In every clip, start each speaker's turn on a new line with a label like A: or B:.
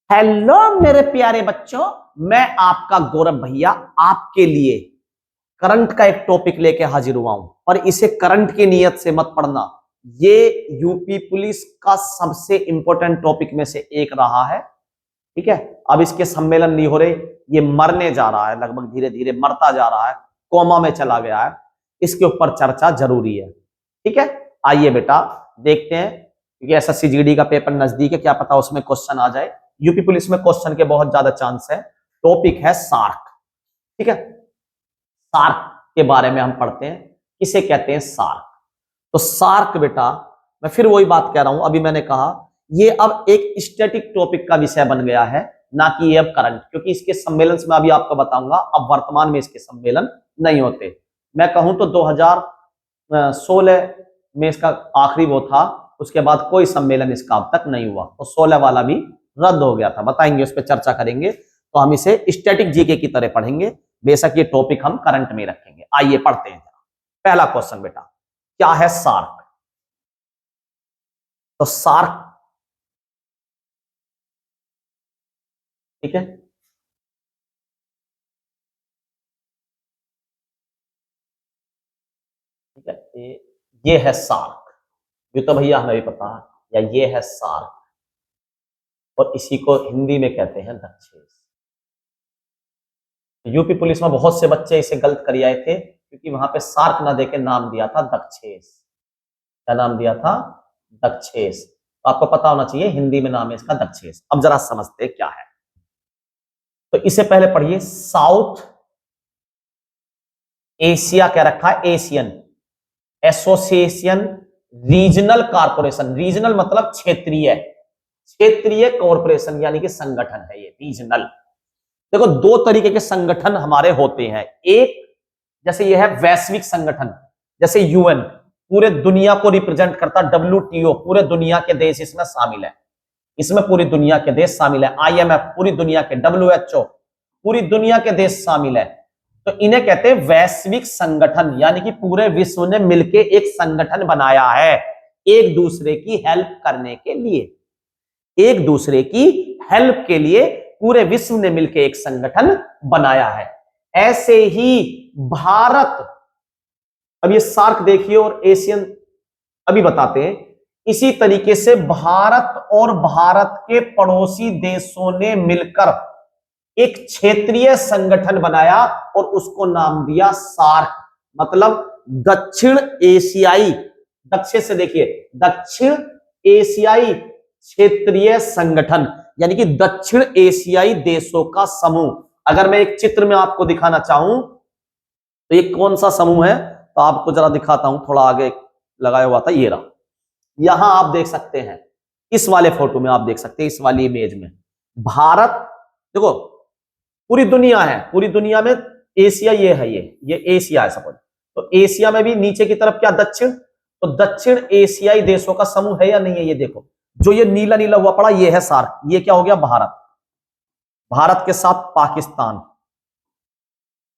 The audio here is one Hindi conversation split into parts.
A: हेलो मेरे प्यारे बच्चों, मैं आपका गौरव भैया आपके लिए करंट का एक टॉपिक लेके हाजिर हुआ हूं। पर इसे करंट की नियत से मत पढ़ना। ये यूपी पुलिस का सबसे इंपॉर्टेंट टॉपिक में से एक रहा है। ठीक है, अब इसके सम्मेलन नहीं हो रहे, ये मरने जा रहा है, लगभग धीरे धीरे मरता जा रहा है, कोमा में चला गया है। इसके ऊपर चर्चा जरूरी है। ठीक है, आइए बेटा देखते हैं, क्योंकि एसएससी जीडी का पेपर नजदीक है, क्या पता उसमें क्वेश्चन आ जाए। यूपी पुलिस में क्वेश्चन के बहुत ज्यादा चांस है। टॉपिक है सार्क। ठीक है, सार्क के बारे में हम पढ़ते हैं, किसे कहते हैं सार्क। तो सार्क बेटा, मैं फिर वही बात कह रहा हूं, अभी मैंने कहा ये अब एक स्टैटिक टॉपिक का विषय बन गया है, ना कि ये अब करंट, क्योंकि इसके सम्मेलन में अभी आपको बताऊंगा, अब वर्तमान में इसके सम्मेलन नहीं होते। मैं कहूं तो 2016 में इसका आखिरी वो था, उसके बाद कोई सम्मेलन इसका अब तक नहीं हुआ, तो 16 वाला भी रद्द हो गया था। बताएंगे, उस पर चर्चा करेंगे। तो हम इसे स्टैटिक जीके की तरह पढ़ेंगे, बेशक ये टॉपिक हम करंट में रखेंगे। आइए पढ़ते हैं। पहला क्वेश्चन बेटा, क्या है सार्क? तो सार्क, ठीक है, ठीक है, ये है सार्क। ये तो भैया हमें भी पता है, या ये है सार्क, और इसी को हिंदी में कहते हैं दक्षेस। यूपी पुलिस में बहुत से बच्चे इसे गलत कर आए थे, क्योंकि वहां पे सार्क ना देके नाम दिया था दक्षेस। क्या नाम दिया था? दक्षेस। तो आपको पता होना चाहिए हिंदी में नाम है इसका दक्षेस। अब जरा समझते क्या है। तो इसे पहले पढ़िए, साउथ एशिया क्या रखा है? Asian association regional corporation. Regional मतलब क्षेत्रीय, क्षेत्रीय कॉरपोरेशन यानी कि संगठन है ये रीजनल। देखो, दो तरीके के संगठन हमारे होते हैं। एक जैसे ये है वैश्विक संगठन, जैसे यूएन पूरे दुनिया को रिप्रेजेंट करता, डब्ल्यूटीओ पूरे दुनिया के देश इसमें शामिल है, इसमें पूरी दुनिया के देश शामिल है, आईएमएफ पूरी दुनिया के, डब्ल्यूएचओ पूरी दुनिया के देश शामिल है। तो इन्हें कहते हैं वैश्विक संगठन, यानी कि पूरे विश्व ने मिलकर एक संगठन बनाया है एक दूसरे की हेल्प करने के लिए। एक दूसरे की हेल्प के लिए पूरे विश्व ने मिलकर एक संगठन बनाया है। ऐसे ही भारत, अब ये सार्क देखिए और एशियन अभी बताते हैं। इसी तरीके से भारत और भारत के पड़ोसी देशों ने मिलकर एक क्षेत्रीय संगठन बनाया और उसको नाम दिया सार्क, मतलब दक्षिण एशियाई, दक्षिण से देखिए, दक्षिण एशियाई क्षेत्रीय संगठन, यानी कि दक्षिण एशियाई देशों का समूह। अगर मैं एक चित्र में आपको दिखाना चाहूं तो ये कौन सा समूह है, तो आपको जरा दिखाता हूं, थोड़ा आगे लगाया हुआ था, ये रहा। यहां आप देख सकते हैं, इस वाले फोटो में आप देख सकते हैं, इस वाली इमेज में भारत, देखो पूरी दुनिया है, पूरी दुनिया में एशिया ये है, ये एशिया है सपोज। तो एशिया में भी नीचे की तरफ क्या? दक्षिण। तो दक्षिण एशियाई देशों का समूह है या नहीं है? ये देखो, जो ये नीला नीला हुआ पड़ा, ये है सार्क। ये क्या हो गया? भारत। भारत के साथ पाकिस्तान,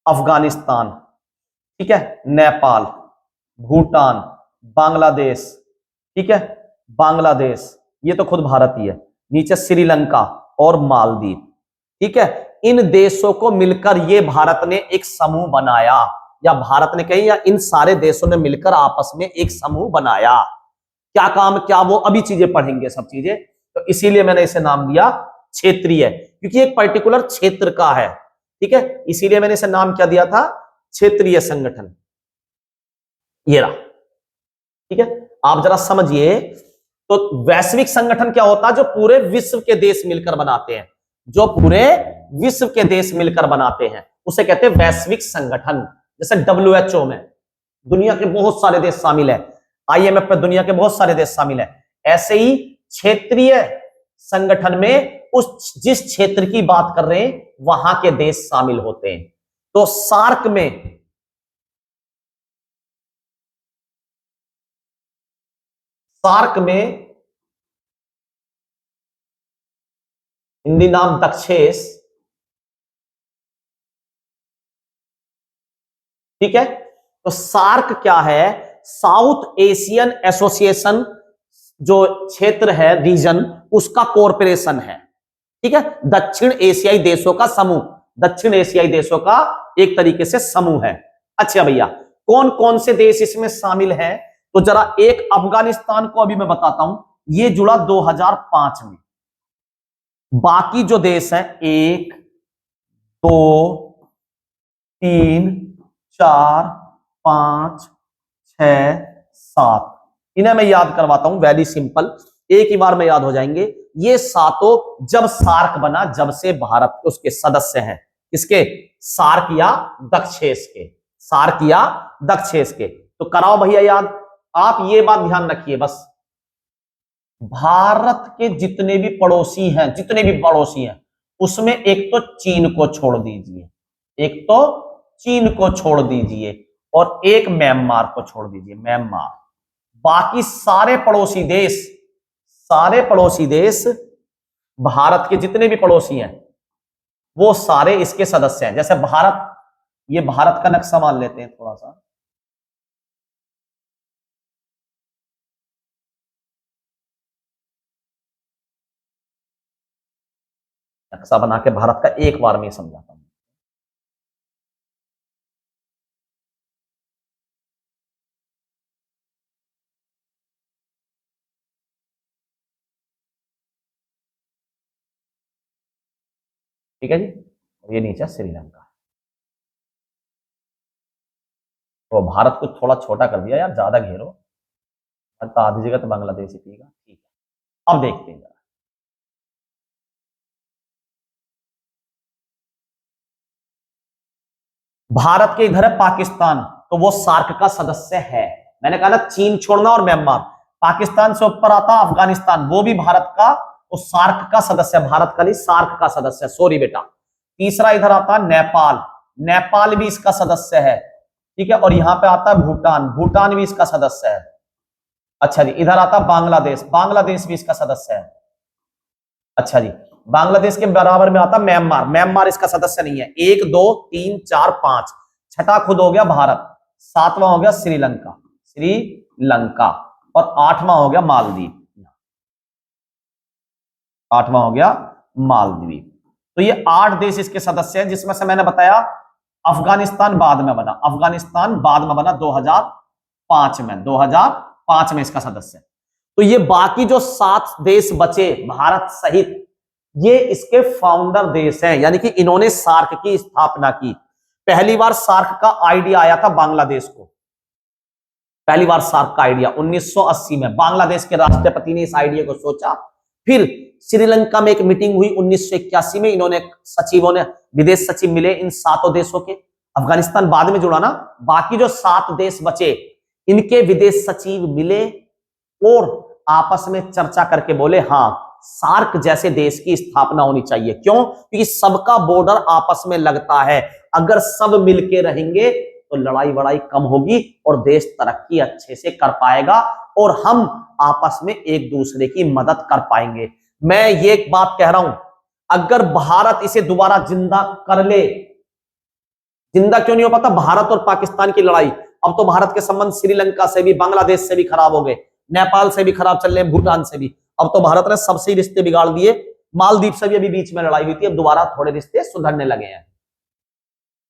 A: अफगानिस्तान, ठीक है, नेपाल, भूटान, बांग्लादेश, ठीक है, बांग्लादेश, ये तो खुद भारत ही है। नीचे श्रीलंका और मालदीव, ठीक है। इन देशों को मिलकर ये भारत ने एक समूह बनाया, या भारत ने कही, या इन सारे देशों ने मिलकर आपस में एक समूह बनाया। क्या काम, क्या वो अभी चीजें पढ़ेंगे, सब चीजें। तो इसीलिए मैंने इसे नाम दिया क्षेत्रीय, क्योंकि एक पर्टिकुलर क्षेत्र का है, ठीक है, इसीलिए मैंने इसे नाम क्या दिया था? क्षेत्रीय संगठन। ये रहा, ठीक है। आप जरा समझिए, तो वैश्विक संगठन क्या होता है? जो पूरे विश्व के देश मिलकर बनाते हैं, जो पूरे विश्व के देश मिलकर बनाते हैं, उसे कहते हैं वैश्विक संगठन। जैसे डब्ल्यूएचओ में दुनिया के बहुत सारे देश शामिल है, आईएमएफ में दुनिया के बहुत सारे देश शामिल है। ऐसे ही क्षेत्रीय संगठन में उस जिस क्षेत्र की बात कर रहे हैं वहां के देश शामिल होते हैं। तो सार्क में, सार्क में हिंदी नाम दक्षेस, ठीक है। तो सार्क क्या है? साउथ एशियन एसोसिएशन, जो क्षेत्र है, रीजन, उसका कॉरपोरेशन है। ठीक है, दक्षिण एशियाई देशों का समूह, दक्षिण एशियाई देशों का एक तरीके से समूह है। अच्छा भैया, कौन कौन से देश इसमें शामिल हैं? तो जरा एक अफगानिस्तान को अभी मैं बताता हूं, ये जुड़ा 2005 में। बाकी जो देश हैं 1 2 3 4 5 6 7, इन्हें मैं याद करवाता हूं, वेरी सिंपल, एक ही बार में याद हो जाएंगे। ये सातों जब सार्क बना, जब से भारत उसके सदस्य हैं, किसके? सार्क या दक्षेस के, सार्क या दक्षेस के। तो कराओ भैया याद। आप ये बात ध्यान रखिए बस, भारत के जितने भी पड़ोसी हैं, जितने भी पड़ोसी हैं, उसमें एक तो चीन को छोड़ दीजिए, एक तो चीन को छोड़ दीजिए और एक म्यांमार को छोड़ दीजिए, म्यांमार। बाकी सारे पड़ोसी देश, सारे पड़ोसी देश, भारत के जितने भी पड़ोसी हैं वो सारे इसके सदस्य हैं। जैसे भारत, ये भारत का नक्शा मान लेते हैं थोड़ा सा, नक्शा बना के भारत का एक बार में ही समझाता हूं। ठीक है जी, और ये नीचे श्रीलंका। तो भारत को थोड़ा छोटा कर दिया यार, ज्यादा घेरो, तो आधी जगह तो बांग्लादेश ही पीगा। ठीक है, अब देखते हैं जरा, भारत के इधर है पाकिस्तान, तो वो सार्क का सदस्य है। मैंने कहा ना चीन छोड़ना और म्यांमार। पाकिस्तान से ऊपर आता अफगानिस्तान, वो भी भारत का, वो सार्क का सदस्य, भारत का नहीं सार्क का सदस्य, सॉरी बेटा। तीसरा इधर आता है नेपाल, नेपाल भी इसका सदस्य है। ठीक है, और यहां पे आता है भूटान, भूटान भी इसका सदस्य है। अच्छा जी, इधर आता बांग्लादेश, बांग्लादेश भी इसका सदस्य है। अच्छा जी, बांग्लादेश के बराबर में आता म्यांमार, म्यांमार इसका सदस्य नहीं है। 1 2 3 4 5, छठा खुद हो गया भारत, सातवां हो गया श्रीलंका, श्रीलंका, और आठवां हो गया मालदीव, आठवां हो गया मालदीव। तो ये 8 देश इसके सदस्य हैं, जिसमें से मैंने बताया अफगानिस्तान बाद में बना, अफगानिस्तान बाद में बना 2005 में, 2005 में इसका सदस्य। तो ये बाकी जो 7 देश बचे भारत सहित, ये इसके फाउंडर देश हैं, यानी कि इन्होंने सार्क की स्थापना की। पहली बार सार्क का आइडिया आया था बांग्लादेश को, पहली बार सार्क का आइडिया 1980 में बांग्लादेश के राष्ट्रपति ने इस आइडिया को सोचा। फिर श्रीलंका में एक मीटिंग हुई 1981 में, इन्होंने सचिवों ने, विदेश सचिव मिले इन 7 देशों के। अफगानिस्तान बाद में जुड़ा ना, बाकी जो 7 देश बचे इनके विदेश सचिव मिले और आपस में चर्चा करके बोले हाँ सार्क जैसे देश की स्थापना होनी चाहिए। क्यों? क्योंकि सबका बॉर्डर आपस में लगता है, अगर सब मिलके रहेंगे तो लड़ाई वड़ाई कम होगी और देश तरक्की अच्छे से कर पाएगा और हम आपस में एक दूसरे की मदद कर पाएंगे। मैं ये एक बात कह रहा हूं, अगर भारत इसे दोबारा जिंदा कर ले, जिंदा क्यों नहीं हो पाता? भारत और पाकिस्तान की लड़ाई, अब तो भारत के संबंध श्रीलंका से भी, बांग्लादेश से भी खराब हो गए, नेपाल से भी खराब चल रहे, भूटान से भी। अब तो भारत ने सबसे रिश्ते बिगाड़ दिए, मालदीव से भी अभी बीच में लड़ाई हुई थी, अब दोबारा थोड़े रिश्ते सुधरने लगे हैं।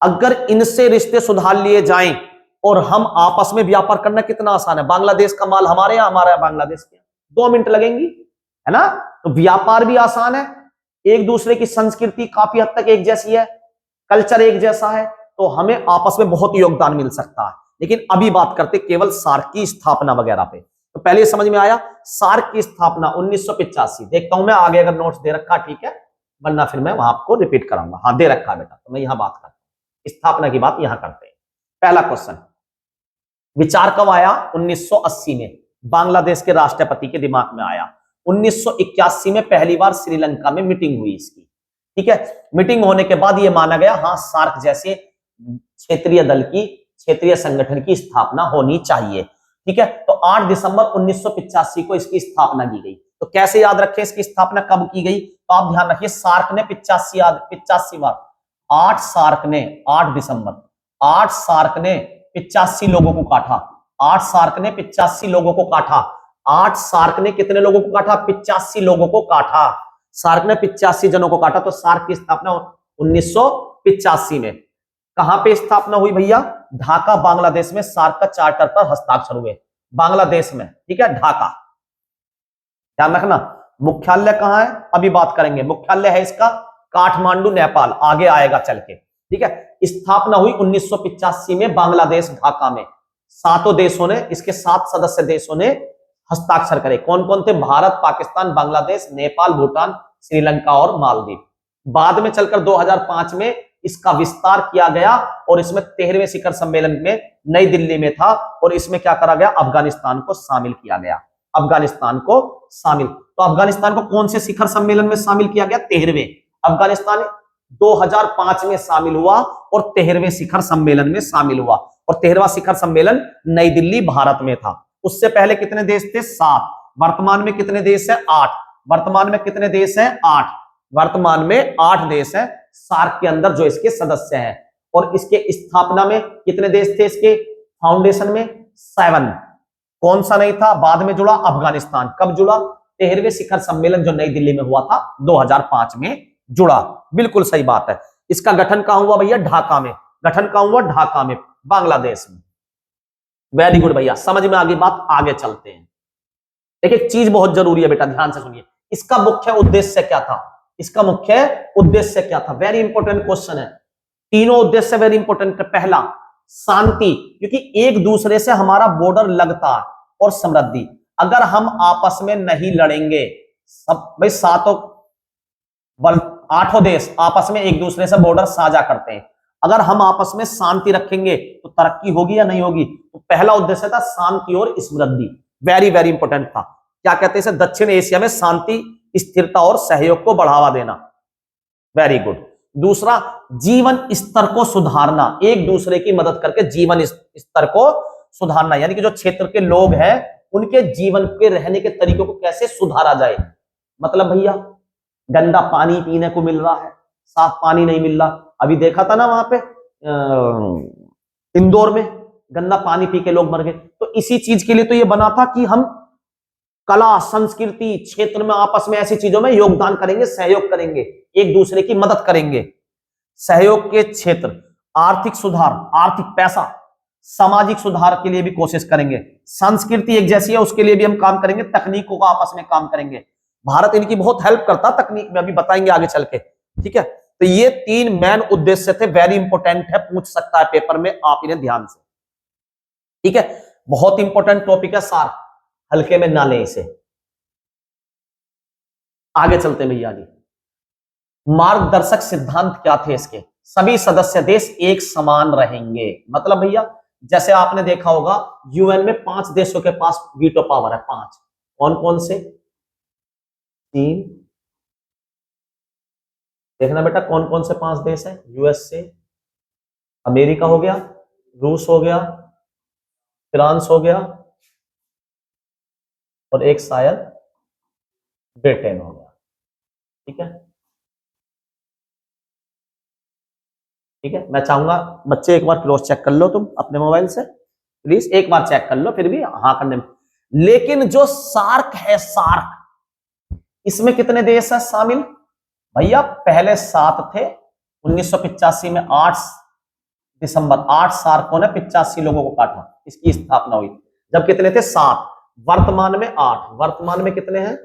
A: अगर इनसे रिश्ते सुधार लिए जाएं और हम आपस में व्यापार करना कितना आसान है, बांग्लादेश का माल हमारे यहाँ, हमारा बांग्लादेश के 2 मिनट लगेंगी, है ना? तो व्यापार भी आसान है, एक दूसरे की संस्कृति काफी हद तक एक जैसी है, कल्चर एक जैसा है, तो हमें आपस में बहुत योगदान मिल सकता है। लेकिन अभी बात करते केवल सार्क की स्थापना वगैरह पे। तो पहले समझ में आया, सार्क की स्थापना 1985। देखता हूं मैं आगे अगर नोट्स दे रखा ठीक है, वरना फिर मैं वहां आपको रिपीट कराऊंगा। हाँ दे रखा बेटा, तो मैं यहां बात करता हूं, स्थापना की बात यहां करते हैं। पहला क्वेश्चन, विचार कब आया? 1980 में बांग्लादेश के राष्ट्रपति के दिमाग में आया। 1981 में पहली बार श्रीलंका में मीटिंग हुई इसकी। ठीक है, मीटिंग होने के बाद यह माना गया हाँ सार्क जैसे क्षेत्रीय दल की, क्षेत्रीय संगठन की स्थापना होनी चाहिए। ठीक है, तो 8 दिसंबर 1985 को इसकी स्थापना की गई। तो कैसे याद रखें इसकी स्थापना कब की गई? तो आप ध्यान रखिए, सार्क ने 85 बार, 8 सार्क ने 8 दिसंबर, 8 सार्क ने 85 लोगों को काटा, 8 सार्क ने 85 लोगों को काटा, 8 सार्क ने कितने लोगों को काटा? 85 लोगों को काटा। सार्क ने 85 जनों को काटा। तो सार्क की स्थापना 1985 में। कहां पे स्थापना हुई भैया? ढाका बांग्लादेश में सार्क का चार्टर पर हस्ताक्षर हुए, बांग्लादेश में, ठीक है, ढाका, ध्यान रखना। मुख्यालय कहां है अभी बात करेंगे, मुख्यालय है इसका काठमांडू नेपाल, आगे आएगा चल के, ठीक है। स्थापना हुई 1985 में बांग्लादेश ढाका में। सातों देशों ने, इसके 7 सदस्य देशों ने हस्ताक्षर करे। कौन कौन थे? भारत, पाकिस्तान, बांग्लादेश, नेपाल, भूटान, श्रीलंका और मालदीव। बाद में चलकर 2005 में इसका विस्तार किया गया और इसमें 13वें शिखर सम्मेलन में नई दिल्ली में था और इसमें क्या करा गया? अफगानिस्तान को शामिल किया गया, अफगानिस्तान को शामिल। तो अफगानिस्तान को कौन से शिखर सम्मेलन में शामिल किया गया? 13वें। अफगानिस्तान 2005 में शामिल हुआ और 13वें शिखर सम्मेलन में शामिल हुआ और 13वां शिखर सम्मेलन नई दिल्ली भारत में था। उससे पहले कितने देश थे? 7। वर्तमान में कितने देश हैं? 8। वर्तमान में कितने देश हैं? 8। वर्तमान में 8 देश हैं सार्क के अंदर जो इसके सदस्य हैं। और इसके स्थापना में कितने देश थे? इसके फाउंडेशन में 7। कौन सा नहीं था? बाद में जुड़ा अफगानिस्तान। कब जुड़ा? 13वें शिखर सम्मेलन जो नई दिल्ली में हुआ था 2005 में जुड़ा। बिल्कुल सही बात है। इसका गठन कहां हुआ भैया? ढाका में। गठन कहां हुआ? ढाका में, बांग्लादेश में। वेरी गुड भैया, समझ में आ गई बात। आगे चलते हैं। एक चीज बहुत जरूरी है बेटा, ध्यान से सुनिए। इसका मुख्य उद्देश्य क्या था? इसका मुख्य उद्देश्य क्या था? वेरी इंपॉर्टेंट क्वेश्चन है। तीनों उद्देश्य वेरी इंपॉर्टेंट है। पहला, शांति, क्योंकि एक दूसरे से हमारा बॉर्डर लगता है, और समृद्धि। अगर हम आपस में नहीं लड़ेंगे, सब भाई 8 देश आपस में एक दूसरे से बॉर्डर साझा करते हैं, अगर हम आपस में शांति रखेंगे तो तरक्की होगी या नहीं होगी? तो पहला उद्देश्य था शांति और समृद्धि। वेरी वेरी इंपॉर्टेंट था। क्या कहते हैं इसे? दक्षिण एशिया में शांति, स्थिरता और सहयोग को बढ़ावा देना। Very good. दूसरा, जीवन स्तर को सुधारना, एक दूसरे की मदद करके जीवन स्तर को सुधारना, यानी कि जो क्षेत्र के लोग हैं उनके जीवन के रहने के तरीकों को कैसे सुधारा जाए। मतलब भैया गंदा पानी पीने को मिल रहा है, साफ पानी नहीं मिल रहा। अभी देखा था ना वहां पे इंदौर में गंदा पानी पी के लोग मर गए। तो इसी चीज के लिए तो ये बना था कि हम कला संस्कृति क्षेत्र में आपस में ऐसी चीजों में योगदान करेंगे, सहयोग करेंगे, एक दूसरे की मदद करेंगे। सहयोग के क्षेत्र, आर्थिक सुधार, आर्थिक पैसा, सामाजिक सुधार के लिए भी कोशिश करेंगे। संस्कृति एक जैसी है उसके लिए भी हम काम करेंगे, तकनीकों का आपस में काम करेंगे। भारत इनकी बहुत हेल्प करता तकनीक में, अभी बताएंगे आगे चल के, ठीक है। तो ये 3 मेन उद्देश्य थे। वेरी इंपॉर्टेंट है, पूछ सकता है पेपर में, आप इन्हें ध्यान से, ठीक है। बहुत इंपॉर्टेंट टॉपिक है सार्क, हल्के में ना लें इसे। आगे चलते हैं भैया जी। मार्गदर्शक सिद्धांत क्या थे इसके? सभी सदस्य देश एक समान रहेंगे। मतलब भैया जैसे आपने देखा होगा यूएन में 5 देशों के पास वीटो पावर है। 5 कौन कौन से? 3, देखना बेटा कौन कौन से 5 देश हैं। यूएसए, अमेरिका हो गया, रूस हो गया, फ्रांस हो गया और एक शायद ब्रिटेन हो गया, ठीक है। ठीक है, मैं चाहूंगा बच्चे एक बार क्रॉस चेक कर लो तुम अपने मोबाइल से, प्लीज एक बार चेक कर लो, फिर भी हाँ करने में। लेकिन जो सार्क है, सार्क, इसमें कितने देश है शामिल भैया? पहले 7 थे। 1985 में 8 दिसंबर 8 सार्कों ने 85 लोगों को काटा, इसकी स्थापना हुई। जब कितने थे? 7। वर्तमान में 8। वर्तमान में कितने हैं?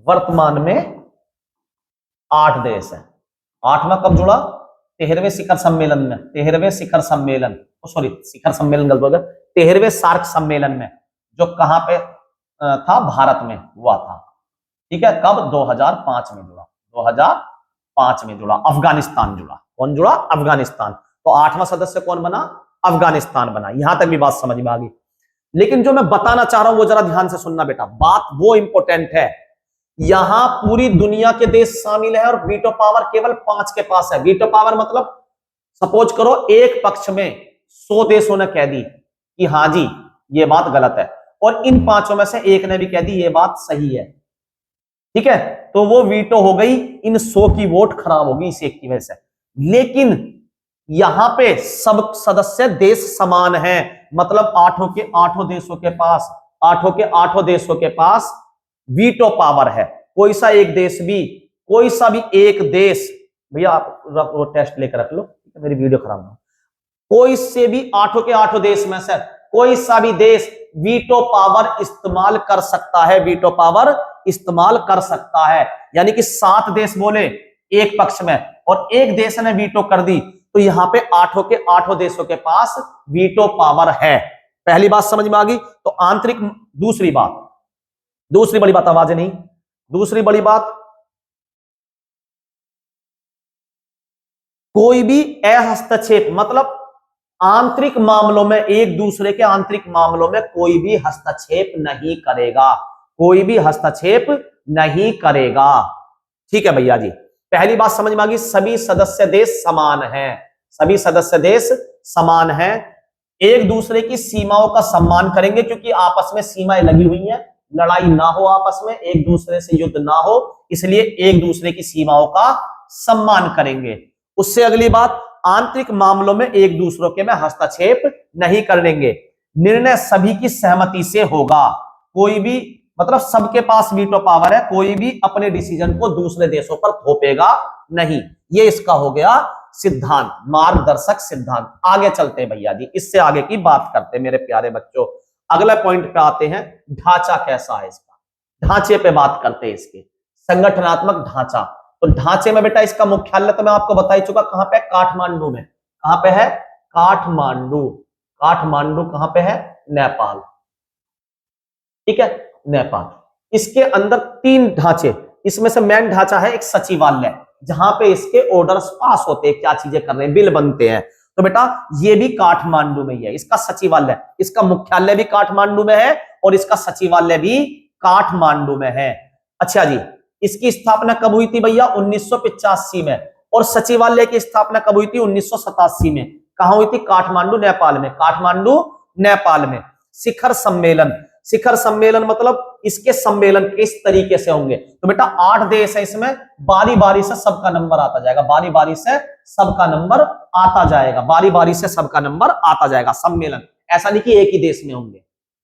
A: वर्तमान में 8 देश हैं। 8वां कब जुड़ा? 13वें शिखर सम्मेलन में। 13वें शिखर सम्मेलन, सॉरी शिखर सम्मेलन गलत हो गया, 13वें सार्क सम्मेलन में, जो कहां पे था? भारत में हुआ था, ठीक है। कब? 2005 में जुड़ा। 2005 में जुड़ा। अफगानिस्तान जुड़ा। कौन जुड़ा? अफगानिस्तान। तो 8वां सदस्य कौन बना? अफगानिस्तान बना। यहां तक भी बात समझ में आ गई। लेकिन जो मैं बताना चाह रहा हूं वो जरा ध्यान से सुनना बेटा, बात वो इंपॉर्टेंट है। यहां पूरी दुनिया के देश शामिल है और वीटो पावर केवल 5 के पास है। वीटो पावर मतलब सपोज करो एक पक्ष में 100 देशों ने कह दी कि हाँ जी ये बात गलत है, और इन 5 में से एक ने भी कह दी ये बात सही है, ठीक है, तो वो वीटो हो गई। इन 100 की वोट खराब होगी इस एक की वजह से। लेकिन यहां पे सब सदस्य देश समान हैं, मतलब 8 देशों के पास वीटो पावर है। कोई सा एक देश भी, कोई सा भी एक देश, भैया आप वो टेस्ट लेकर रख लो, मेरी वीडियो खराब ना हो, कोई से भी 8 के 8 देश में से कोई सा भी देश वीटो पावर इस्तेमाल कर सकता है, वीटो पावर इस्तेमाल कर सकता है। यानी कि 7 देश बोले एक पक्ष में और एक देश ने वीटो कर दी, तो यहां पे 8 के 8 देशों के पास वीटो पावर है। पहली बात समझ में आ गई। तो आंतरिक, दूसरी बड़ी बात, आवाज नहीं, दूसरी बड़ी बात, कोई भी अहस्तक्षेप, मतलब आंतरिक मामलों में, एक दूसरे के आंतरिक मामलों में कोई भी हस्तक्षेप नहीं करेगा, कोई भी हस्तक्षेप नहीं करेगा। ठीक है भैया जी, पहली बात समझ में आ गई। सभी सदस्य देश समान हैं, सभी सदस्य देश समान हैं, एक दूसरे की सीमाओं का सम्मान करेंगे, क्योंकि आपस में सीमाएं लगी हुई हैं, लड़ाई ना हो आपस में, एक दूसरे से युद्ध ना हो, इसलिए एक दूसरे की सीमाओं का सम्मान करेंगे। उससे अगली बात, आंतरिक मामलों में एक दूसरों के में हस्तक्षेप नहीं करेंगे, निर्णय सभी की सहमति से होगा, कोई भी, मतलब सबके पास वीटो पावर है, कोई भी अपने डिसीजन को दूसरे देशों पर थोपेगा नहीं। ये इसका हो गया सिद्धांत, मार्गदर्शक सिद्धांत। आगे चलते हैं भैया जी, इससे आगे की बात करते हैं मेरे प्यारे बच्चों। अगले पॉइंट पे आते हैं, ढांचा कैसा है इसका, ढांचे पे बात करते हैं इसके, संगठनात्मक ढांचा। तो ढांचे में बेटा इसका मुख्यालय तो मैं आपको बता ही चुका, कहां पे, काठमांडू में। कहां पे है, काठमांडू। काठमांडू कहां पे है, नेपाल। ठीक है, नेपाल। इसके अंदर 3 ढांचे, इसमें से मेन ढांचा है एक सचिवालय, जहां पे इसके ऑर्डर्स पास होते हैं, क्या चीजें कर रहे हैं, बिल बनते हैं। तो बेटा ये भी काठमांडू में ही है, इसका सचिवालय, इसका मुख्यालय भी काठमांडू में है और इसका सचिवालय भी काठमांडू में है। अच्छा जी, इसकी स्थापना कब हुई थी भैया, 1985 में, और सचिवालय की स्थापना कब हुई थी, 1987 में। कहां हुई थी, काठमांडू नेपाल में, काठमांडू नेपाल में। शिखर सम्मेलन, शिखर सम्मेलन मतलब इसके सम्मेलन किस तरीके से होंगे, तो बेटा 8 देश है, इसमें बारी बारी से सबका नंबर आता जाएगा, बारी बारी से सबका नंबर आता जाएगा, बारी बारी से सबका नंबर आता जाएगा। सम्मेलन ऐसा नहीं कि एक ही देश में होंगे,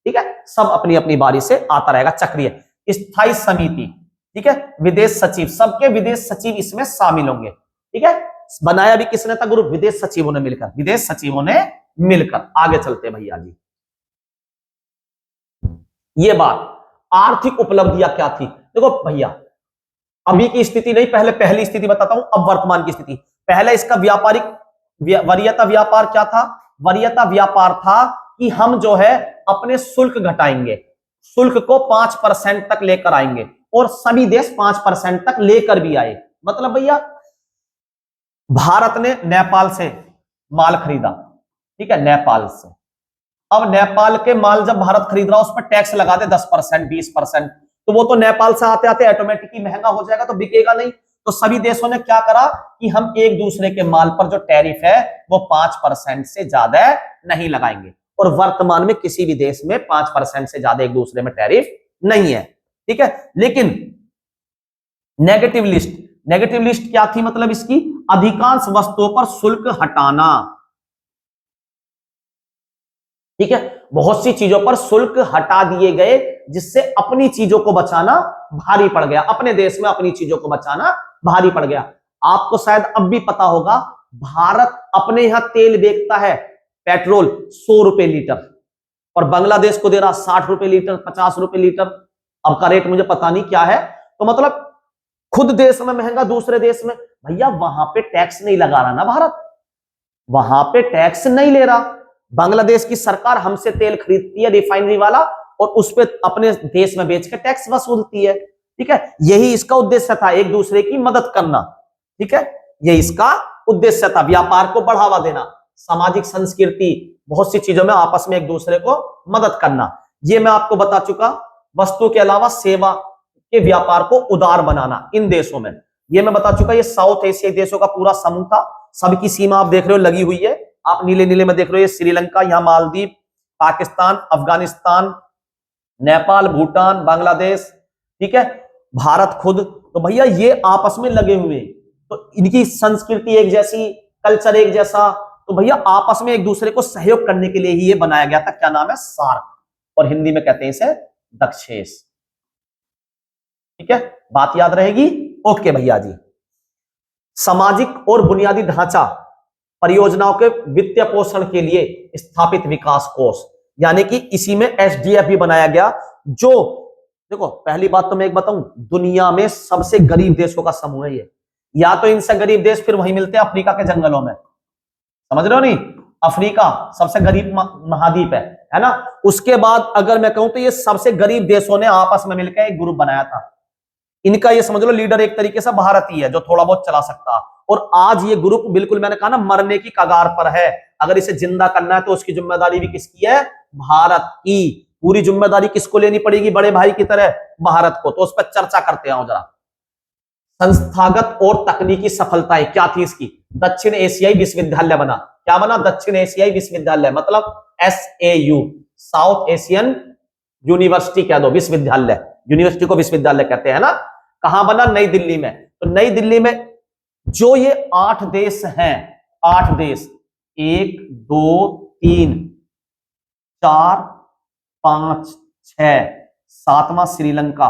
A: ठीक है, सब अपनी अपनी बारी से आता रहेगा, चक्रीय। स्थायी समिति, ठीक है, विदेश सचिव, सबके विदेश सचिव इसमें शामिल होंगे, ठीक है। बनाया भी किसने था ग्रुप, विदेश सचिवों ने मिलकर, विदेश सचिवों ने मिलकर। आगे चलते भैया जी, ये बात, आर्थिक उपलब्धियां क्या थी। देखो भैया, अभी की स्थिति नहीं, पहली स्थिति बताता हूं, अब वर्तमान की स्थिति। पहले इसका व्यापारिक वरीयता व्यापार क्या था, वरीयता व्यापार था कि हम जो है अपने शुल्क घटाएंगे, शुल्क को 5% तक लेकर आएंगे, और सभी देश 5% तक लेकर भी आए। मतलब भैया भारत ने नेपाल से माल खरीदा, ठीक है, नेपाल से। अब नेपाल के माल जब भारत खरीद रहा, उस पर टैक्स लगा दे 10%, 20%, तो वो तो नेपाल से आते आते ऑटोमेटिकली महंगा हो जाएगा, तो बिकेगा नहीं। तो सभी देशों ने क्या करा कि हम एक दूसरे के माल पर जो टैरिफ है वो 5% से ज्यादा नहीं लगाएंगे, और वर्तमान में किसी भी देश में 5% से ज्यादा एक दूसरे में टैरिफ नहीं है, ठीक है। लेकिन नेगेटिव लिस्ट, नेगेटिव लिस्ट क्या थी, मतलब इसकी अधिकांश वस्तुओं पर शुल्क हटाना, ठीक है, बहुत सी चीजों पर शुल्क हटा दिए गए, जिससे अपनी चीजों को बचाना भारी पड़ गया, अपने देश में अपनी चीजों को बचाना भारी पड़ गया। आपको शायद अब भी पता होगा, भारत अपने यहां तेल बेचता है, पेट्रोल 100 रुपए लीटर, और बांग्लादेश को दे रहा 60 रुपए लीटर, 50 रुपए लीटर, अब का रेट मुझे पता नहीं क्या है। तो मतलब खुद देश में महंगा, दूसरे देश में, भैया वहां पे टैक्स नहीं लगा रहा ना भारत, वहां पे टैक्स नहीं ले रहा। बांग्लादेश की सरकार हमसे तेल खरीदती है रिफाइनरी वाला, और उस पर अपने देश में बेच के टैक्स वसूलती है, ठीक है। यही इसका उद्देश्य था, एक दूसरे की मदद करना, ठीक है, यही इसका उद्देश्य था, व्यापार को बढ़ावा देना, सामाजिक संस्कृति, बहुत सी चीजों में आपस में एक दूसरे को मदद करना। ये मैं आपको बता चुका। वस्तु के अलावा सेवा के व्यापार को उदार बनाना इन देशों में, ये मैं बता चुका। ये साउथ एशियाई देशों का पूरा समूह था, सबकी सीमा आप देख रहे हो लगी हुई है, आप नीले नीले में देख रहे हो, ये श्रीलंका, यहाँ मालदीव, पाकिस्तान, अफगानिस्तान, नेपाल, भूटान, बांग्लादेश, ठीक है, भारत खुद। तो भैया ये आपस में लगे हुए, तो इनकी संस्कृति एक जैसी, कल्चर एक जैसा, तो भैया आपस में एक दूसरे को सहयोग करने के लिए ही ये बनाया गया था। क्या नाम है, सार्क, और हिंदी में कहते हैं इसे दक्षेस, ठीक है, बात याद रहेगी। ओके भैया जी। सामाजिक और बुनियादी ढांचा परियोजनाओं के वित्तीय पोषण के लिए स्थापित विकास कोष, यानी कि इसी में एसडीएफ भी बनाया गया। जो देखो, पहली बात तो मैं एक बताऊं, दुनिया में सबसे गरीब देशों का समूह है ये। या तो इनसे गरीब देश फिर वही मिलते हैं अफ्रीका के जंगलों में, समझ रहे हो नहीं, अफ्रीका सबसे गरीब महाद्वीप है ना। उसके बाद अगर मैं कहूं तो ये सबसे गरीब देशों ने आपस में मिलकर एक ग्रुप बनाया था। इनका ये समझ लो लीडर एक तरीके से भारत ही है, जो थोड़ा बहुत चला सकता। और आज ये ग्रुप बिल्कुल, मैंने कहा ना, मरने की कगार पर है। अगर इसे जिंदा करना है तो उसकी जिम्मेदारी भी किसकी है? भारत की। पूरी जिम्मेदारी किसको लेनी पड़ेगी? बड़े भाई की तरह भारत को। तो उस पर चर्चा करते हैं जरा। संस्थागत और तकनीकी सफलताएं क्या थी इसकी? दक्षिण एशियाई विश्वविद्यालय बना। क्या बना? दक्षिण एशियाई विश्वविद्यालय, मतलब SAU, साउथ एशियन यूनिवर्सिटी कह दो, विश्वविद्यालय। यूनिवर्सिटी को विश्वविद्यालय कहते हैं ना। कहां बना? नई दिल्ली में। तो नई दिल्ली में जो ये 8 देश हैं, 8 देश, 1 2 3 4 5 6, 7वां श्रीलंका,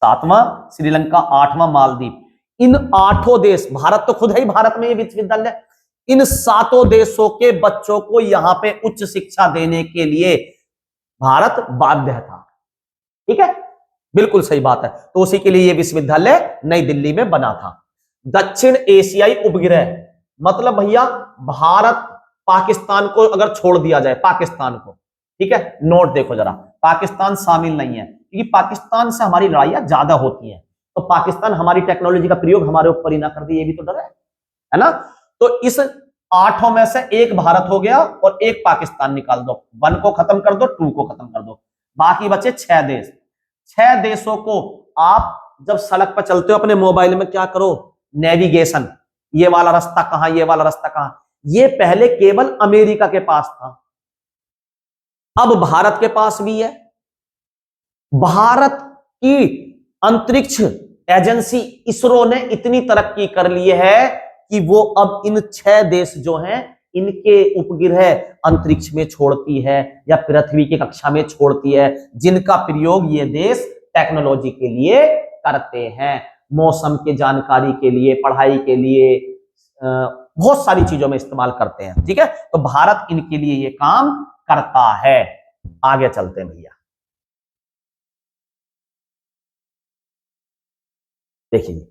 A: 8वां मालदीव। इन 8 देश, भारत तो खुद है ही, भारत में ये विश्वविद्यालय, इन 7 देशों के बच्चों को यहां पे उच्च शिक्षा देने के लिए भारत बाध्य था। ठीक है, बिल्कुल सही बात है। तो उसी के लिए ये विश्वविद्यालय नई दिल्ली में बना था। दक्षिण एशियाई उपग्रह, मतलब भैया भारत पाकिस्तान को अगर छोड़ दिया जाए, पाकिस्तान को, ठीक है, नोट देखो जरा, पाकिस्तान शामिल नहीं है क्योंकि पाकिस्तान से हमारी लड़ाइयां ज्यादा होती हैं। तो पाकिस्तान हमारी टेक्नोलॉजी का प्रयोग हमारे ऊपर ही ना कर दे, ये भी तो डर है ना। तो इस 8 में से एक भारत हो गया और एक पाकिस्तान निकाल दो। 1 को खत्म कर दो, 2 को खत्म कर दो, बाकी बचे 6 देश। 6 देशों को आप जब सड़क पर चलते हो अपने मोबाइल में क्या करो? नेविगेशन, ये वाला रास्ता कहां, ये वाला रास्ता कहां। ये पहले केवल अमेरिका के पास था, अब भारत के पास भी है। भारत की अंतरिक्ष एजेंसी इसरो ने इतनी तरक्की कर ली है कि वो अब इन 6 देश जो हैं, इनके उपग्रह अंतरिक्ष में छोड़ती है या पृथ्वी की कक्षा में छोड़ती है, जिनका प्रयोग ये देश टेक्नोलॉजी के लिए करते हैं, मौसम की जानकारी के लिए, पढ़ाई के लिए, बहुत सारी चीजों में इस्तेमाल करते हैं। ठीक है, तो भारत इनके लिए ये काम करता है। आगे चलते हैं भैया, देखिए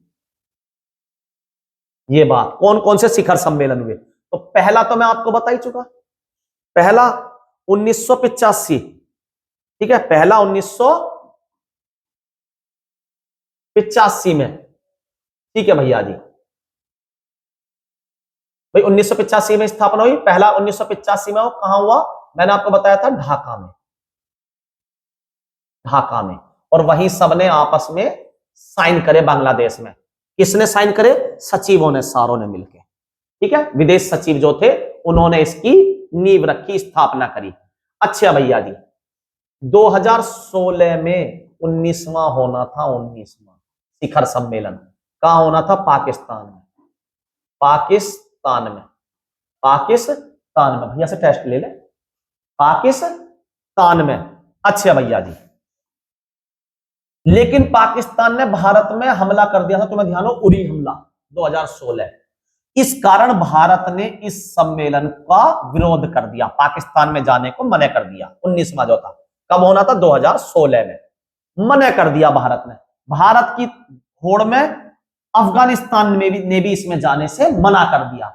A: ये बात, कौन कौन से शिखर सम्मेलन हुए। तो पहला तो मैं आपको बता ही चुका, पहला 1985, ठीक है, पहला 1985 में, ठीक है भैया जी, भाई 1985 में स्थापना हुई। पहला 1985 में कहां हुआ? मैंने आपको बताया था ढाका में, ढाका में। और वहीं सबने आपस में साइन करे बांग्लादेश में। किसने साइन करे? सचिवों ने, सारों ने मिलकर, ठीक है, विदेश सचिव जो थे उन्होंने इसकी नींव रखी, स्थापना करी। अच्छा भैया जी, 2016 में 19वां होना था, 19वां शिखर सम्मेलन कहां होना था? पाकिस्तान में, पाकिस्तान में, पाकिस्तान में। भैया से टेस्ट ले ले, पाकिस्तान में। अच्छा भैया जी, लेकिन पाकिस्तान ने भारत में हमला कर दिया था, तुम्हें ध्यान हो, उरी हमला 2016। इस कारण भारत ने इस सम्मेलन का विरोध कर दिया, पाकिस्तान में जाने को मना कर दिया। 19वां जो था, कब होना था? 2016 में मना कर दिया भारत ने। भारत की होड़ में अफगानिस्तान में भी ने भी इसमें जाने से मना कर दिया।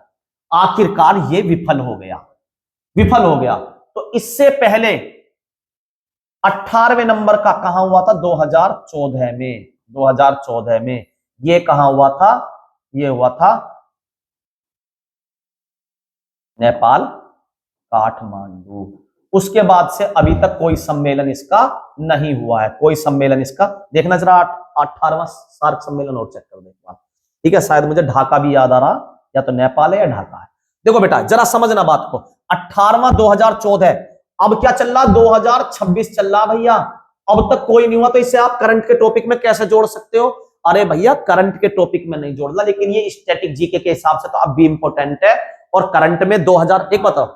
A: आखिरकार ये विफल हो गया, विफल हो गया। तो इससे पहले 18वें नंबर का कहां हुआ था? 2014 में, 2014 में। ये कहां हुआ था? ये हुआ था नेपाल, काठमांडू। उसके बाद से अभी तक कोई सम्मेलन इसका नहीं हुआ है, कोई सम्मेलन इसका। देखना जरा 18वां सार्क सम्मेलन और चेक कर देखना, ठीक है। शायद मुझे ढाका भी याद आ रहा, या तो नेपाल है या ढाका है। देखो बेटा जरा समझना बात को, 18वां 2014, अब क्या चल रहा? 2026 चल रहा भैया, अब तक कोई नहीं हुआ। तो इसे आप करंट के टॉपिक में कैसे जोड़ सकते हो? अरे भैया करंट के टॉपिक में नहीं जोड़ना, लेकिन ये स्टैटिक जीके के हिसाब से तो अब भी इंपॉर्टेंट है। और करंट में 2001 बताओ,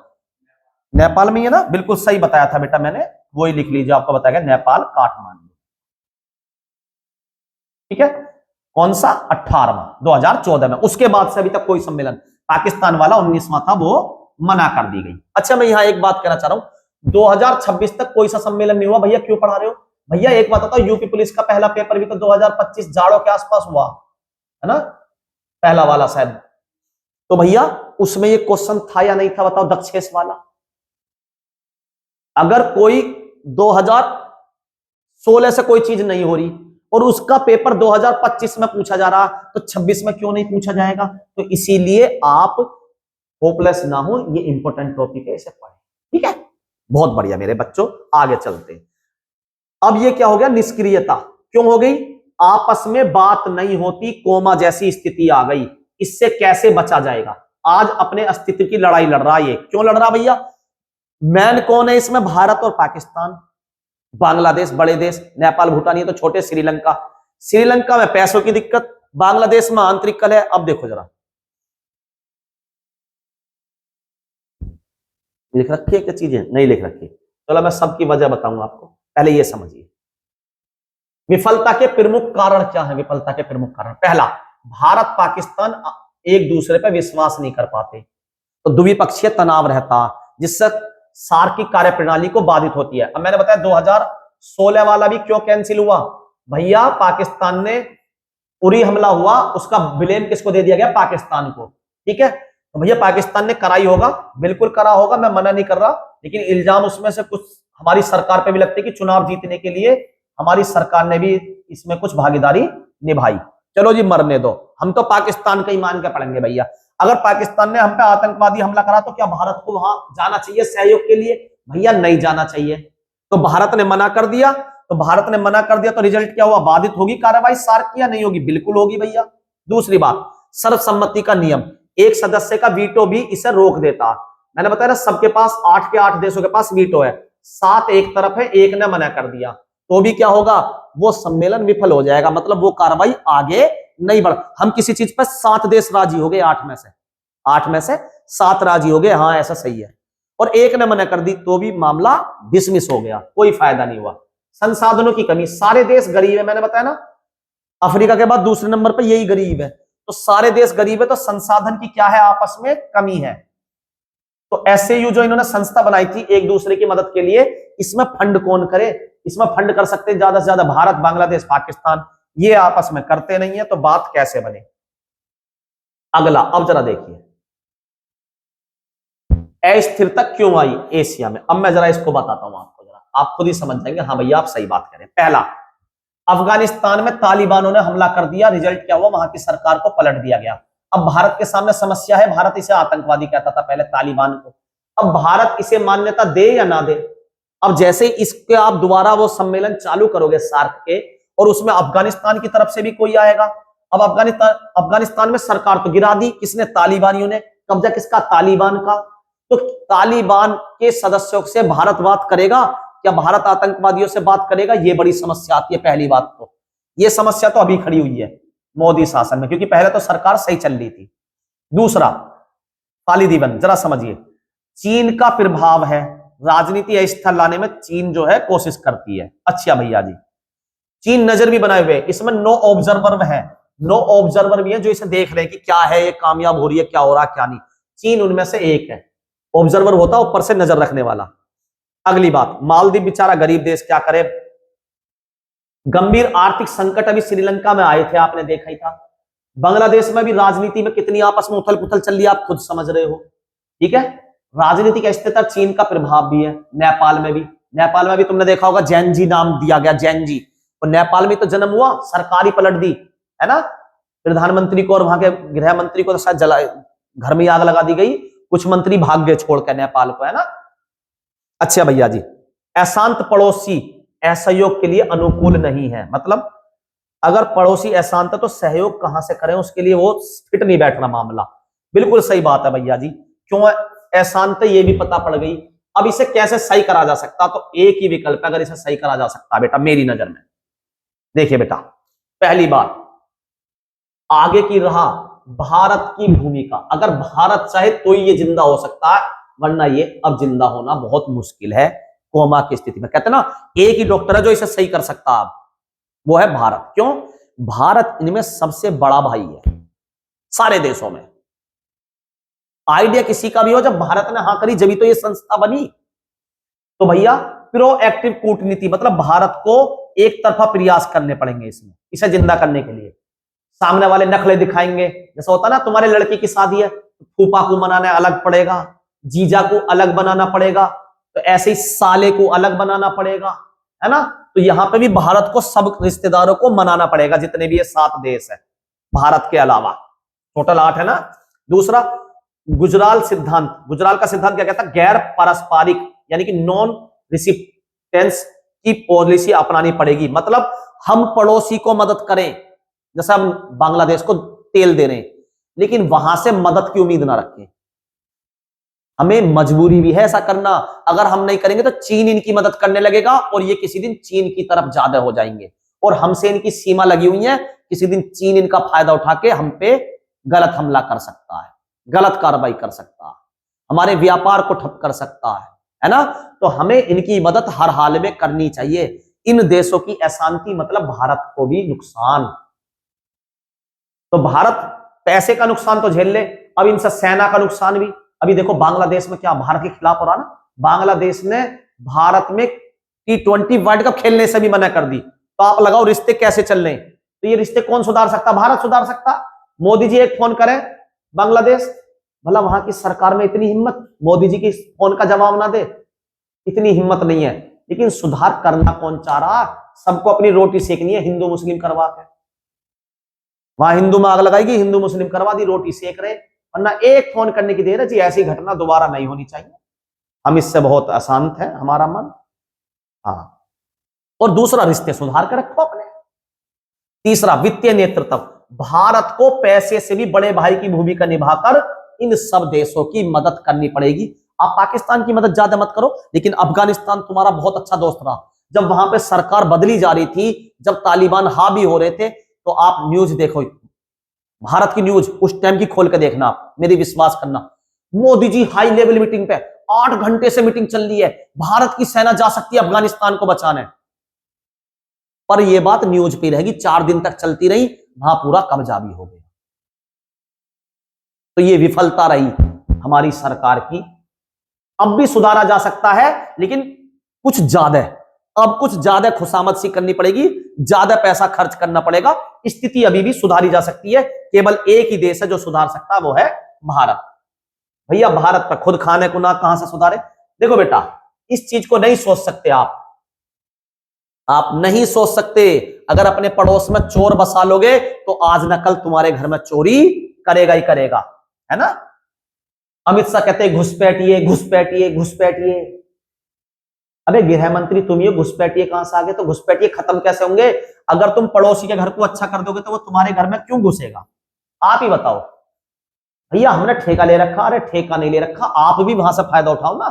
A: नेपाल में है ना, बिल्कुल सही बताया था बेटा मैंने, वही लिख लीजिए, आपको बताया गया नेपाल, काठमांडू। ठीक है, कौन सा? 18वां, 2014 में। उसके बाद से अभी तक कोई सम्मेलन, पाकिस्तान वाला 19वां था, वो मना कर दी गई। अच्छा, मैं यहां एक बात कहना चाह रहा हूं, 2026 तक कोई सा सम्मेलन नहीं हुआ। भैया क्यों पढ़ा रहे हो? भैया एक बात बताओ, यूपी पुलिस का पहला पेपर भी तो 2025 जाड़ों के आसपास हुआ है ना, पहला वाला शायद। तो भैया उसमें ये क्वेश्चन था या नहीं था? बताओ, दक्षेस वाला। अगर कोई 2016 से कोई चीज नहीं हो रही और उसका पेपर 2025 में पूछा जा रहा, तो 26 में क्यों नहीं पूछा जाएगा? तो इसीलिए आप होपलेस ना हो, ये इंपॉर्टेंट टॉपिक है, इसे पढ़ें। ठीक है, बहुत बढ़िया मेरे बच्चों, आगे चलते हैं। अब ये क्या हो गया? निष्क्रियता क्यों हो गई? आपस में बात नहीं होती, कोमा जैसी स्थिति आ गई। इससे कैसे बचा जाएगा? आज अपने अस्तित्व की लड़ाई लड़ रहा है ये। क्यों लड़ रहा भैया? मैन कौन है इसमें? भारत और पाकिस्तान, बांग्लादेश बड़े देश, नेपाल भूटान ये तो छोटे, श्रीलंका। श्रीलंका में पैसों की दिक्कत, बांग्लादेश में आंतरिक कलह। अब देखो जरा, लिख रखी है क्या चीजें? नहीं लिख रखी। चलो मैं सबकी वजह बताऊंगा आपको, पहले ये समझिए। विफलता के प्रमुख कारण क्या है? विफलता के प्रमुख कारण, पहला, भारत पाकिस्तान एक दूसरे पर विश्वास नहीं कर पाते, तो द्विपक्षीय तनाव रहता, जिससे सार्क की कार्यप्रणाली को बाधित होती है। अब मैंने बताया 2016 वाला भी क्यों कैंसिल हुआ? भैया पाकिस्तान ने, उरी हमला हुआ, उसका ब्लेम किसको दे दिया गया? पाकिस्तान को। ठीक है, तो भैया पाकिस्तान ने करा ही होगा, बिल्कुल करा होगा, मैं मना नहीं कर रहा, लेकिन इल्जाम उसमें से कुछ हमारी सरकार पे भी लगते कि चुनाव जीतने के लिए हमारी सरकार ने भी इसमें कुछ भागीदारी निभाई। चलो जी, मरने दो, हम तो पाकिस्तान का ही मान के पड़ेंगे भैया। अगर पाकिस्तान ने हम पे आतंकवादी हमला करा, तो क्या भारत को वहां जाना चाहिए सहयोग के लिए? भैया नहीं जाना चाहिए। तो भारत ने मना कर दिया, तो रिजल्ट क्या हुआ? बाधित होगी कार्रवाई सार्क की या नहीं होगी? बिल्कुल होगी भैया। दूसरी बात, सर्वसम्मति का नियम, एक सदस्य का वीटो भी इसे रोक देता। मैंने बताया ना, सबके पास 8 के 8 देशों के पास वीटो है, 7 एक तरफ है, एक ने मना कर दिया, तो भी क्या होगा? वो सम्मेलन विफल हो जाएगा, मतलब वो कार्रवाई आगे नहीं बढ़। हम किसी चीज पर 7 देश राजी हो गए, 8 में से 7 राजी हो गए, हाँ ऐसा सही है, और एक ने मना कर दी, तो भी मामला डिसमिस हो गया, कोई फायदा नहीं हुआ। संसाधनों की कमी, सारे देश गरीब है, मैंने बताया ना, अफ्रीका के बाद दूसरे नंबर पर यही गरीब है, तो सारे देश गरीब है, तो संसाधन की क्या है? आपस में कमी है। तो एसएयू जो इन्होंने संस्था बनाई थी एक दूसरे की मदद के लिए, इसमें फंड कौन करे? इसमें फंड कर सकते हैं ज्यादा से ज्यादा भारत, बांग्लादेश, पाकिस्तान, ये आपस में करते नहीं है, तो बात कैसे बने? अगला, अब जरा देखिए, अस्थिरता क्यों आई एशिया में? अब मैं जरा इसको बताता हूं आपको, जरा आप खुद ही समझ जाएंगे। हाँ भैया आप सही बात करें। पहला, अफगानिस्तान में तालिबानों ने हमला कर दिया, रिजल्ट क्या हुआ? वहां की सरकार को पलट दिया गया। अब भारत के सामने समस्या है, भारत इसे आतंकवादी कहता था पहले, तालिबान को। अब भारत इसे मान्यता दे या ना दे? अब जैसे इसके आप दोबारा वो सम्मेलन चालू करोगे सार्क के, और उसमें अफगानिस्तान की तरफ से भी कोई आएगा। अब अफगानिस्तान में सरकार तो गिरा दी, किसने? तालिबानियों ने। कब्जा किसका? तालिबान का। तो तालिबान के सदस्यों से भारत बात करेगा? क्या भारत आतंकवादियों से बात करेगा? ये बड़ी समस्या आती है। पहली बात तो ये समस्या तो अभी खड़ी हुई है मोदी शासन में, क्योंकि पहले तो सरकार सही चल रही थी। दूसरा, पालीदीवन जरा समझिए, चीन का प्रभाव है, राजनीति स्थिर लाने में चीन जो है कोशिश करती है। अच्छा भैया जी, चीन नजर भी बनाए हुए, इसमें नो ऑब्जर्वर है, नो ऑब्जर्वर भी है जो इसे देख रहे हैं कि क्या है ये, कामयाब हो रही है, क्या हो रहा क्या नहीं। चीन उनमें से एक है, ऑब्जर्वर होता ऊपर से नजर रखने वाला। अगली बात, मालदीव बेचारा गरीब देश, क्या करे? गंभीर आर्थिक संकट अभी श्रीलंका में आए थे, आपने देखा ही था। बांग्लादेश में भी राजनीति में कितनी आपस में उथल पुथल चल रही है, आप खुद समझ रहे हो। ठीक है, राजनीतिक स्थिति चीन का प्रभाव भी है। नेपाल में भी तुमने देखा होगा, जैन जी नाम दिया गया, जैन जी, और नेपाल में तो जन्म हुआ, सरकार ही पलट दी है ना, प्रधानमंत्री को और वहां के गृह मंत्री को तो शायद जला, घर में आग लगा दी गई, कुछ मंत्री भाग गए छोड़ के नेपाल को, है ना। अच्छा भैया जी, अशांत पड़ोसी असहयोग के लिए अनुकूल नहीं है, मतलब अगर पड़ोसी अशांत है तो सहयोग कहां से करें, उसके लिए वो फिट नहीं बैठना मामला। बिल्कुल सही बात है भैया जी, क्यों अशांत, ये भी पता पड़ गई। अब इसे कैसे सही करा जा सकता? तो एक ही विकल्प है अगर इसे सही करा जा सकता बेटा, मेरी नजर में। देखिए बेटा, पहली बात, आगे की राह, भारत की भूमिका। अगर भारत चाहे तो ये जिंदा हो सकता है, वरना ये अब जिंदा होना बहुत मुश्किल है, कोमा की स्थिति में। कहते ना, एक ही डॉक्टर है जो इसे सही कर सकता है, अब वो है भारत। क्यों? भारत इनमें सबसे बड़ा भाई है सारे देशों में। आइडिया किसी का भी हो, जब भारत ने हाँ करी जब तो ये संस्था बनी। तो भैया प्रोएक्टिव कूटनीति मतलब भारत को एक तरफा प्रयास करने पड़ेंगे इसमें, इसे जिंदा करने के लिए। सामने वाले नखले दिखाएंगे, जैसा होता ना तुम्हारे लड़की की शादी है, फूफा को मनाना अलग पड़ेगा, जीजा को अलग बनाना पड़ेगा, तो ऐसे ही साले को अलग बनाना पड़ेगा, है ना। तो यहां पे भी भारत को सब रिश्तेदारों को मनाना पड़ेगा, जितने भी ये 7 देश है भारत के अलावा, टोटल 8 है ना। दूसरा गुजराल सिद्धांत, गुजराल का सिद्धांत क्या कहता है, गैर पारस्परिक यानी कि नॉन रिसिप्टेंस की पॉलिसी अपनानी पड़ेगी। मतलब हम पड़ोसी को मदद करें, जैसे हम बांग्लादेश को तेल दे रहे हैं, लेकिन वहां से मदद की उम्मीद ना रखें, हमें मजबूरी भी है ऐसा करना। अगर हम नहीं करेंगे तो चीन इनकी मदद करने लगेगा और ये किसी दिन चीन की तरफ ज्यादा हो जाएंगे, और हमसे इनकी सीमा लगी हुई है, किसी दिन चीन इनका फायदा उठा के हम पे गलत हमला कर सकता है, गलत कार्रवाई कर सकता है, हमारे व्यापार को ठप कर सकता है ना। तो हमें इनकी मदद हर हाल में करनी चाहिए। इन देशों की अशांति मतलब भारत को भी नुकसान। तो भारत पैसे का नुकसान तो झेल ले, अब इनसे सेना का नुकसान भी। अभी देखो बांग्लादेश में क्या भारत के खिलाफ हो रहा ना, बांग्लादेश ने भारत में T20 वर्ल्ड कप खेलने से भी मना कर दी। तो आप लगाओ रिश्ते कैसे चल रहे हैं। तो ये रिश्ते कौन सुधार सकता, भारत सुधार सकता। मोदी जी एक फोन करें बांग्लादेश, भला वहां की सरकार में इतनी हिम्मत, मोदी जी की फोन का जवाब ना दे, इतनी हिम्मत नहीं है। लेकिन सुधार करना कौन चाह रहा, सबको अपनी रोटी सेकनी है हिंदू मुस्लिम करवा के। वहां हिंदू में आग लगाएगी, हिंदू मुस्लिम करवा दी, रोटी सेक रहे, वरना एक फोन करने की देर है जी। ऐसी घटना दोबारा नहीं होनी चाहिए, हम इससे बहुत अशांत है हमारा मन। हाँ, और दूसरा रिश्ते सुधार कर रखो अपने। तीसरा वित्तीय नेतृत्व, भारत को पैसे से भी बड़े भाई की भूमिका निभाकर इन सब देशों की मदद करनी पड़ेगी। आप पाकिस्तान की मदद ज्यादा मत करो, लेकिन अफगानिस्तान तुम्हारा बहुत अच्छा दोस्त रहा। जब वहां पे सरकार बदली जा रही थी, जब तालिबान हावी हो रहे थे, तो आप न्यूज देखो, भारत की न्यूज उस टाइम की खोल के देखना, आप मेरी विश्वास करना। Modi ji high level meeting पे 8 घंटे से मीटिंग चल रही है, भारत की सेना जा सकती है अफगानिस्तान को बचाने, पर यह बात न्यूज पे रहेगी। 4 दिन तक चलती रही, वहां पूरा कब्जा भी हो गया। तो ये विफलता रही हमारी सरकार की। अब भी सुधारा जा सकता है, लेकिन कुछ ज्यादा, अब कुछ ज्यादा खुशामद सी करनी पड़ेगी, ज्यादा पैसा खर्च करना पड़ेगा। स्थिति अभी भी सुधारी जा सकती है, केवल एक ही देश है जो सुधार सकता है, वो है भारत। भैया भारत पर खुद खाने को ना कहां से सुधारे। देखो बेटा, इस चीज को नहीं सोच सकते आप नहीं सोच सकते। अगर अपने पड़ोस में चोर बसा लोगे तो आज न कल तुम्हारे घर में चोरी करेगा ही करेगा, है ना। अमित शाह कहते हैं घुसपैठिए घुसपैठिए घुसपैठिए। अबे गृह मंत्री तुम ये घुसपैठिए कहां से आ गए? तो घुसपैठिए खत्म कैसे होंगे? अगर तुम पड़ोसी के घर को अच्छा कर दोगे तो वो तुम्हारे घर में क्यों घुसेगा? आप ही बताओ। भैया हमने ठेका ले रखा, अरे ठेका नहीं ले रखा, आप भी वहां से फायदा उठाओ ना।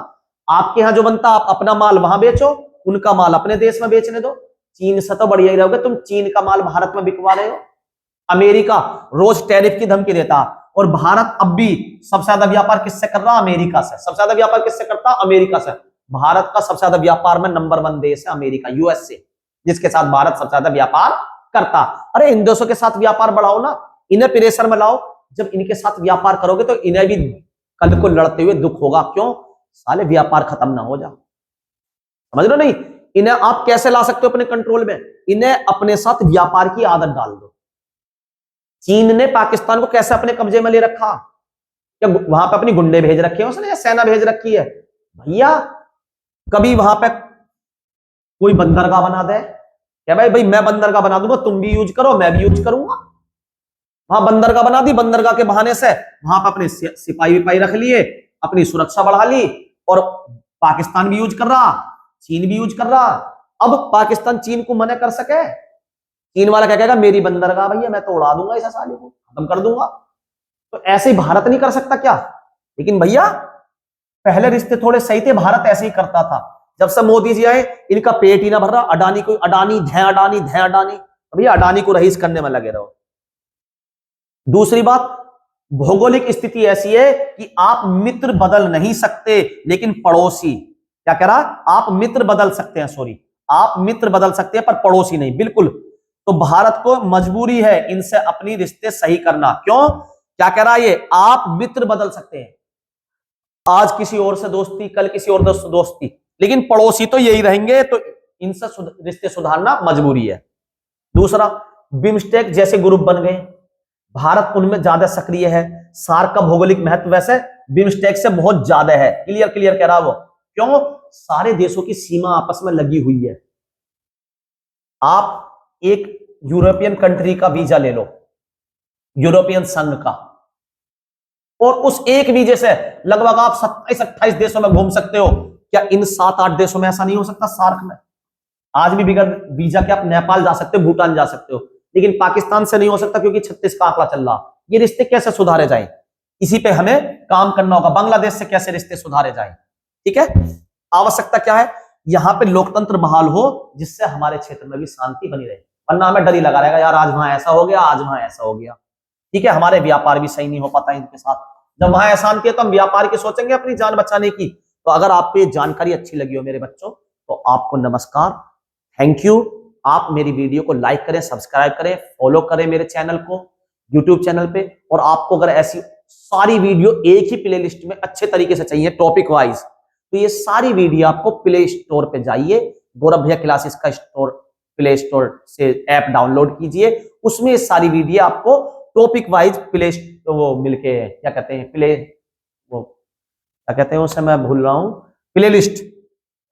A: आपके यहाँ जो बनता आप अपना माल वहां बेचो, उनका माल अपने देश में बेचने दो। चीन से तो बढ़िया ही रहोगे, तुम चीन का माल भारत में बिकवा रहे हो। अमेरिका रोज टैरिफ की धमकी देता, और भारत अब भी सबसे ज्यादा व्यापार किससे कर रहा? अमेरिका से। सबसे ज्यादा व्यापार किससे करता? अमेरिका से। भारत का सबसे ज्यादा व्यापार में नंबर 1 देश है अमेरिका, यूएसए, जिसके साथ भारत सबसे ज्यादा व्यापार करता। अरे इन देशों के साथ व्यापार बढ़ाओ ना, इन्हें प्रेशर में लाओ। जब इनके साथ व्यापार करोगे तो इन्हें भी कल को लड़ते हुए दुख होगा। क्यों? साले व्यापार खत्म ना हो जाए, समझ लो नहीं। इन्हें आप कैसे ला सकते हो अपने कंट्रोल में? इन्हें अपने साथ व्यापार की आदत डाल दो। चीन ने पाकिस्तान को कैसे अपने कब्जे में ले रखा? क्या वहां पे अपनी गुंडे भेज रखे हैं उसने, या सेना भेज रखी है? भैया कभी वहां पे कोई बंदरगाह बना दे क्या? भाई मैं बंदरगाह बना दूंगा, तुम भी यूज करो, मैं भी यूज करूंगा। वहां बंदरगाह बना दी, बंदरगाह के बहाने से वहां पर अपने सिपाही विपाही रख लिए, अपनी सुरक्षा बढ़ा ली, और पाकिस्तान भी यूज कर रहा, चीन भी यूज कर रहा। अब पाकिस्तान चीन को मना कर सके? चीन वाला क्या कहेगा? मेरी बंदरगाह भैया, मैं तो उड़ा दूंगा इस साले को, खत्म कर दूंगा। तो ऐसे ही भारत नहीं कर सकता क्या? लेकिन भैया पहले रिश्ते थोड़े सही थे, भारत ऐसे ही करता था। जब से मोदी जी आए इनका पेट ही ना भर रहा। अडानी को अडानी धै अडानी धै अडानी, भैया अडानी को रईस करने में लगे रहो। दूसरी बात, भौगोलिक स्थिति ऐसी है कि आप मित्र बदल नहीं सकते, लेकिन पड़ोसी, क्या कह रहा? आप मित्र बदल सकते हैं, सॉरी, आप मित्र बदल सकते हैं पर पड़ोसी नहीं। बिल्कुल, तो भारत को मजबूरी है इनसे अपनी रिश्ते सही करना। क्यों? क्या कह रहा है ये? आप मित्र बदल सकते हैं, आज किसी और से दोस्ती, कल किसी और से दोस्ती, लेकिन पड़ोसी तो यही रहेंगे, तो इनसे रिश्ते सुधारना मजबूरी है। दूसरा, बिम्स्टेक जैसे ग्रुप बन गए, भारत उनमें ज्यादा सक्रिय है। सार्क का भौगोलिक महत्व वैसे बिम्स्टेक से बहुत ज्यादा है। क्लियर क्लियर कह रहा वो। क्यों? सारे देशों की सीमा आपस में लगी हुई है। आप एक यूरोपियन कंट्री का वीजा ले लो, यूरोपियन संघ का, और उस एक वीजे से लगभग आप 27-28 देशों में घूम सकते हो। क्या इन 7-8 देशों में ऐसा नहीं हो सकता? सार्क में आज भी बिगड़ वीजा के आप नेपाल जा सकते हो, भूटान जा सकते हो, लेकिन पाकिस्तान से नहीं हो सकता क्योंकि 36 का आंकड़ा चल रहा। ये रिश्ते कैसे सुधारे जाए, इसी पे हमें काम करना होगा। बांग्लादेश से कैसे रिश्ते सुधारे जाए, ठीक है। आवश्यकता क्या है? यहां पे लोकतंत्र बहाल हो, जिससे हमारे क्षेत्र में भी शांति बनी रहे, वरना हमें डर ही लगा रहेगा, यार आज वहां ऐसा हो गया, आज वहां ऐसा हो गया, ठीक है। हमारे व्यापार भी सही नहीं हो पाता इनके साथ। जब वहां अशांति है तो हम व्यापार की सोचेंगे, अपनी जान बचाने की। तो अगर आपको ये जानकारी अच्छी लगी हो मेरे बच्चों, तो आपको नमस्कार, थैंक यू। आप मेरी वीडियो को लाइक करें, सब्सक्राइब करें, फॉलो करें मेरे चैनल को, यूट्यूब चैनल पे। और आपको अगर ऐसी सारी वीडियो एक ही प्लेलिस्ट में अच्छे तरीके से चाहिए, टॉपिक वाइज, तो ये सारी वीडियो आपको प्ले स्टोर पे जाइए, गौरव भैया क्लासेस का स्टोर, प्ले स्टोर से ऐप डाउनलोड कीजिए। उसमें सारी वीडियो आपको टॉपिक वाइज प्ले, तो वो मिलके क्या कहते हैं, प्ले, वो क्या कहते हैं उसे, मैं भूल रहा हूं, प्लेलिस्ट,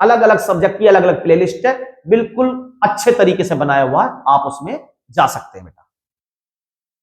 A: अलग अलग सब्जेक्ट की अलग अलग प्लेलिस्ट है, बिल्कुल अच्छे तरीके से बनाया हुआ है, आप उसमें जा सकते हैं बेटा।